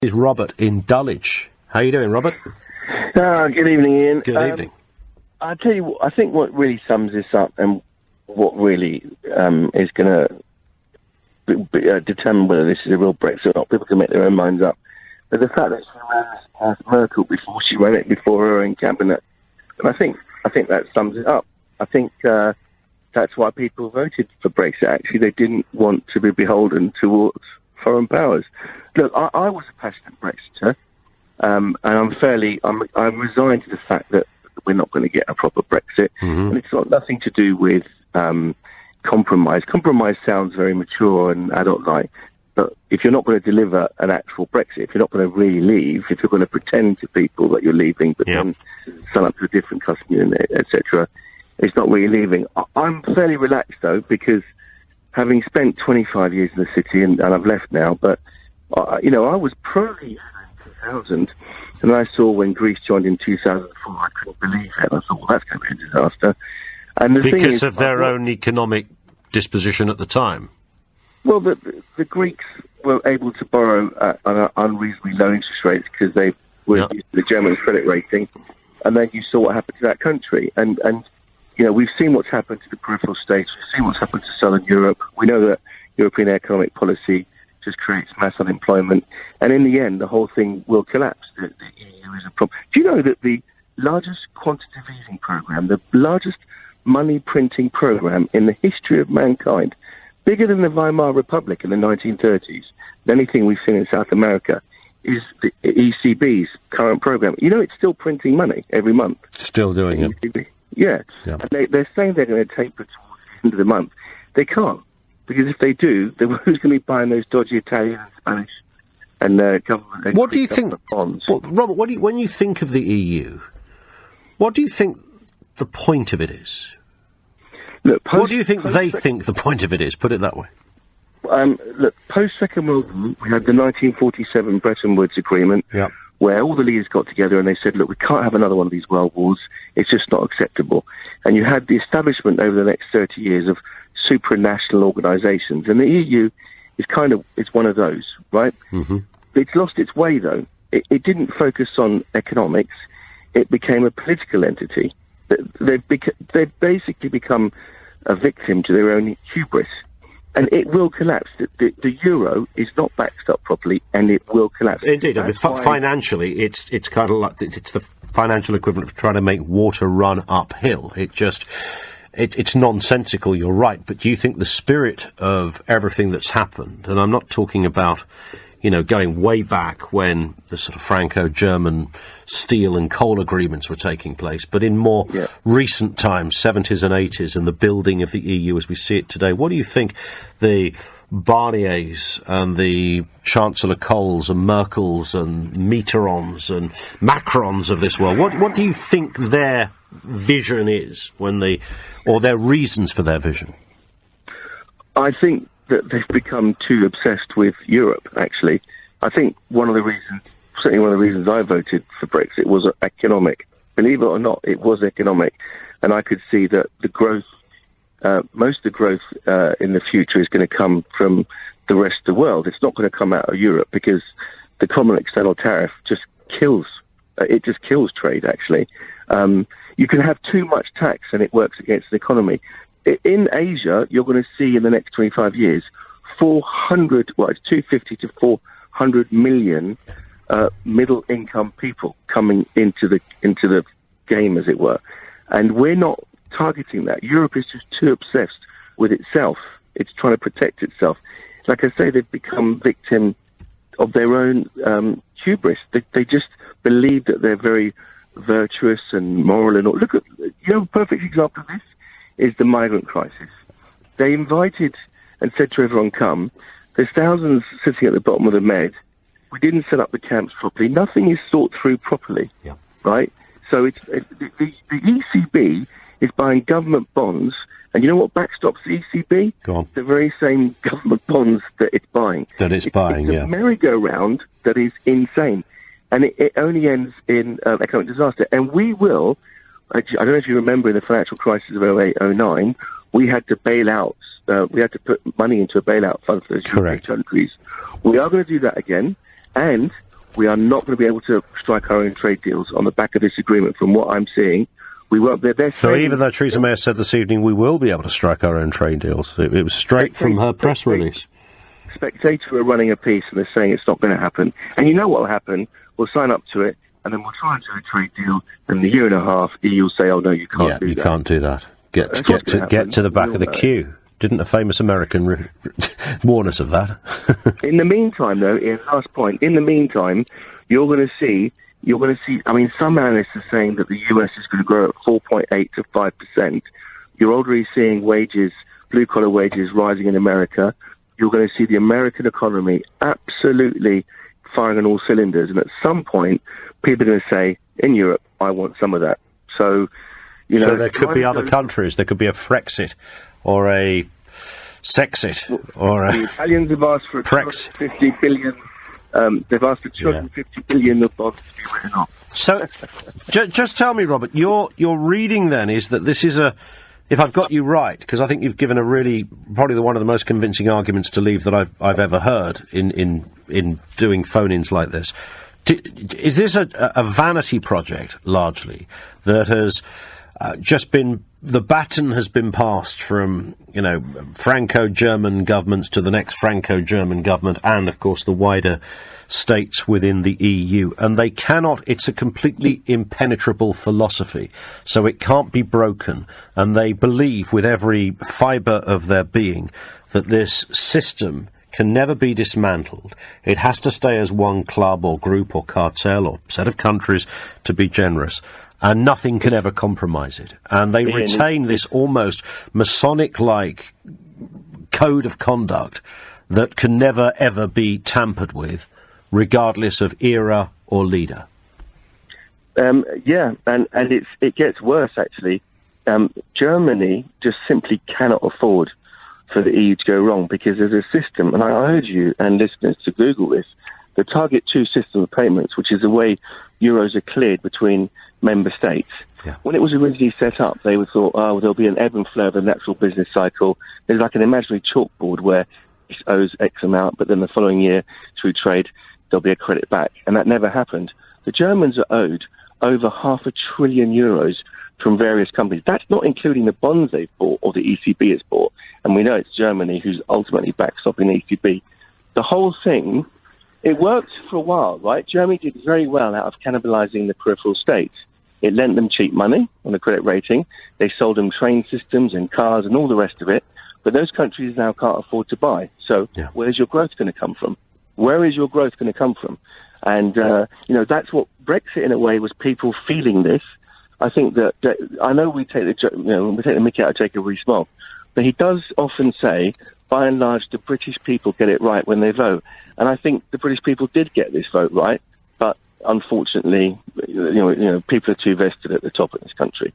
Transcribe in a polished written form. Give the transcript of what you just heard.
Is Robert in Dulwich. How are you doing, Robert? Good evening, Ian. Good evening. I'll tell you what, I think what really sums this up and what really is going to determine whether this is a real Brexit or not, people can make their own minds up. But the fact that she ran this past Merkel before she ran it before her own cabinet, and I think that sums it up. I think that's why people voted for Brexit. Actually, they didn't want to be beholden towards foreign powers. Look, I was a passionate Brexiter, and I'm resigned to the fact that we're not going to get a proper Brexit, and it's got nothing to do with compromise. Compromise sounds very mature and adult-like, but if you're not going to deliver an actual Brexit, if you're not going to really leave, if you're going to pretend to people that you're leaving, but then sign up to a different customer unit, etc., it's not really leaving. I'm fairly relaxed, though, because having spent 25 years in the city, and I've left now, but, I was pro-leave in 2000, and I saw when Greece joined in 2004, I couldn't believe it. I thought, well, that's going to be a disaster. And because of their own economic disposition at the time? Well, the Greeks were able to borrow at unreasonably low interest rates because they were used to the German credit rating, and then you saw what happened to that country. And we've seen what's happened to the peripheral states. We've seen what's happened to Southern Europe. We know that European economic policy just creates mass unemployment, and in the end, the whole thing will collapse. The EU is a problem. Do you know that the largest quantitative easing program, the largest money printing program in the history of mankind, bigger than the Weimar Republic in the 1930s, anything we've seen in South America, is the ECB's current program. It's still printing money every month. Still doing it. ECB. Yeah. And they're saying they're going to taper towards the end of the month. They can't, because if they do, then who's going to be buying those dodgy Italian and Spanish and government? What do you think, bonds? Robert? When you think of the EU, what do you think the point of it is? Look, what do you think they think the point of it is? Put it that way. Look, post-Second World War, we had the 1947 Bretton Woods Agreement, where all the leaders got together and they said, look, we can't have another one of these world wars. It's just not acceptable. And you had the establishment over the next 30 years of supranational organisations, and the EU is one of those, right? It's lost its way, though. It didn't focus on economics. It became a political entity. They've basically become a victim to their own hubris, and it will collapse. The euro is not backed up properly, and it will collapse. Indeed, financially, it's kind of like it's the financial equivalent of trying to make water run uphill. It's nonsensical. You're right, but do you think the spirit of everything that's happened, and I'm not talking about, going way back when the sort of Franco-German steel and coal agreements were taking place, but in more recent times, 70s and 80s, and the building of the EU as we see it today, what do you think the Barniers and the Chancellor Kohls and Merkels and Mitterrands and Macrons of this world, what do you think their vision is or their reasons for their vision? I think that they've become too obsessed with Europe, actually. I think one of the reasons I voted for Brexit was economic. Believe it or not, it was economic. And I could see that the growth, most of the growth in the future is going to come from the rest of the world. It's not going to come out of Europe, because the common external tariff just kills trade, actually. You can have too much tax and it works against the economy. In Asia, you're going to see in the next 25 years, 250 to 400 million middle-income people coming into the game, as it were. And we're not targeting that. Europe is just too obsessed with itself. It's trying to protect itself. Like I say, they've become victim of their own hubris. They just believe that they're very virtuous and moral and all. Look at, a perfect example of this is the migrant crisis. They invited and said to everyone, come. There's thousands sitting at the bottom of the Med. We didn't set up the camps properly. Nothing is thought through properly, right? So the ECB is buying government bonds, and you know what backstops the ECB? Go on. The very same government bonds that it's buying. It's a merry-go-round that is insane, and it only ends in economic disaster. And we will... I don't know if you remember in the financial crisis of 2008-09, we had to bail out, we had to put money into a bailout fund for those European countries. We are going to do that again, and We are not going to be able to strike our own trade deals on the back of this agreement. From what I'm seeing, we won't. So even though Theresa May said this evening we will be able to strike our own trade deals, it was straight from her press release. Spectator are running a piece and they're saying it's not going to happen. And you know what will happen? We'll sign up to it, and then we'll try and do a trade deal. And in a year and a half, EU will say, "Oh no, you can't do that." Yeah, you can't do that. Get to the back of the queue. Didn't a famous American warn us of that? In the meantime, though, last point. In the meantime, you're going to see. I mean, some analysts are saying that the US is going to grow at 4.8 to 5%. You're already seeing wages, blue collar wages, rising in America. You're going to see the American economy absolutely firing on all cylinders, and at some point, people are going to say, "In Europe, I want some of that." So, so there could be other countries. There could be a Frexit or a Sexit or a... The Italians have asked for 50 billion. They've asked for 250 billion of bonds to be written off. So, just tell me, Robert, your reading then is that this is a... If I've got you right, because I think you've given probably one of the most convincing arguments to leave that I've ever heard in doing phone-ins like this. Is this a vanity project, largely, that has just been... The baton has been passed from, Franco-German governments to the next Franco-German government and, of course, the wider states within the EU. And they cannot... It's a completely impenetrable philosophy, so it can't be broken. And they believe with every fibre of their being that this system can never be dismantled. It has to stay as one club or group or cartel or set of countries, to be generous. And nothing can ever compromise it. And they retain this almost Masonic-like code of conduct that can never, ever be tampered with, regardless of era or leader. And it gets worse, actually. Germany just simply cannot afford for the EU to go wrong, because there's a system, and I urge you and listeners to Google this, the Target 2 system of payments, which is the way euros are cleared between member states. Yeah. When it was originally set up, they thought, there'll be an ebb and flow of a natural business cycle. There's like an imaginary chalkboard where it owes X amount, but then the following year, through trade, there'll be a credit back. And that never happened. The Germans are owed over €500 billion from various companies. That's not including the bonds they've bought or the ECB has bought. And we know it's Germany who's ultimately backstopping the ECB. The whole thing, it worked for a while, right? Germany did very well out of cannibalizing the peripheral states. It lent them cheap money on the credit rating. They sold them train systems and cars and all the rest of it. But those countries now can't afford to buy. So where's your growth going to come from? Where is your growth going to come from? And, that's what Brexit, in a way, was people feeling this. I think that I know we take the mickey out of Jacob Rees-Mogg, but he does often say, by and large, the British people get it right when they vote. And I think the British people did get this vote right, but unfortunately, people are too vested at the top of this country.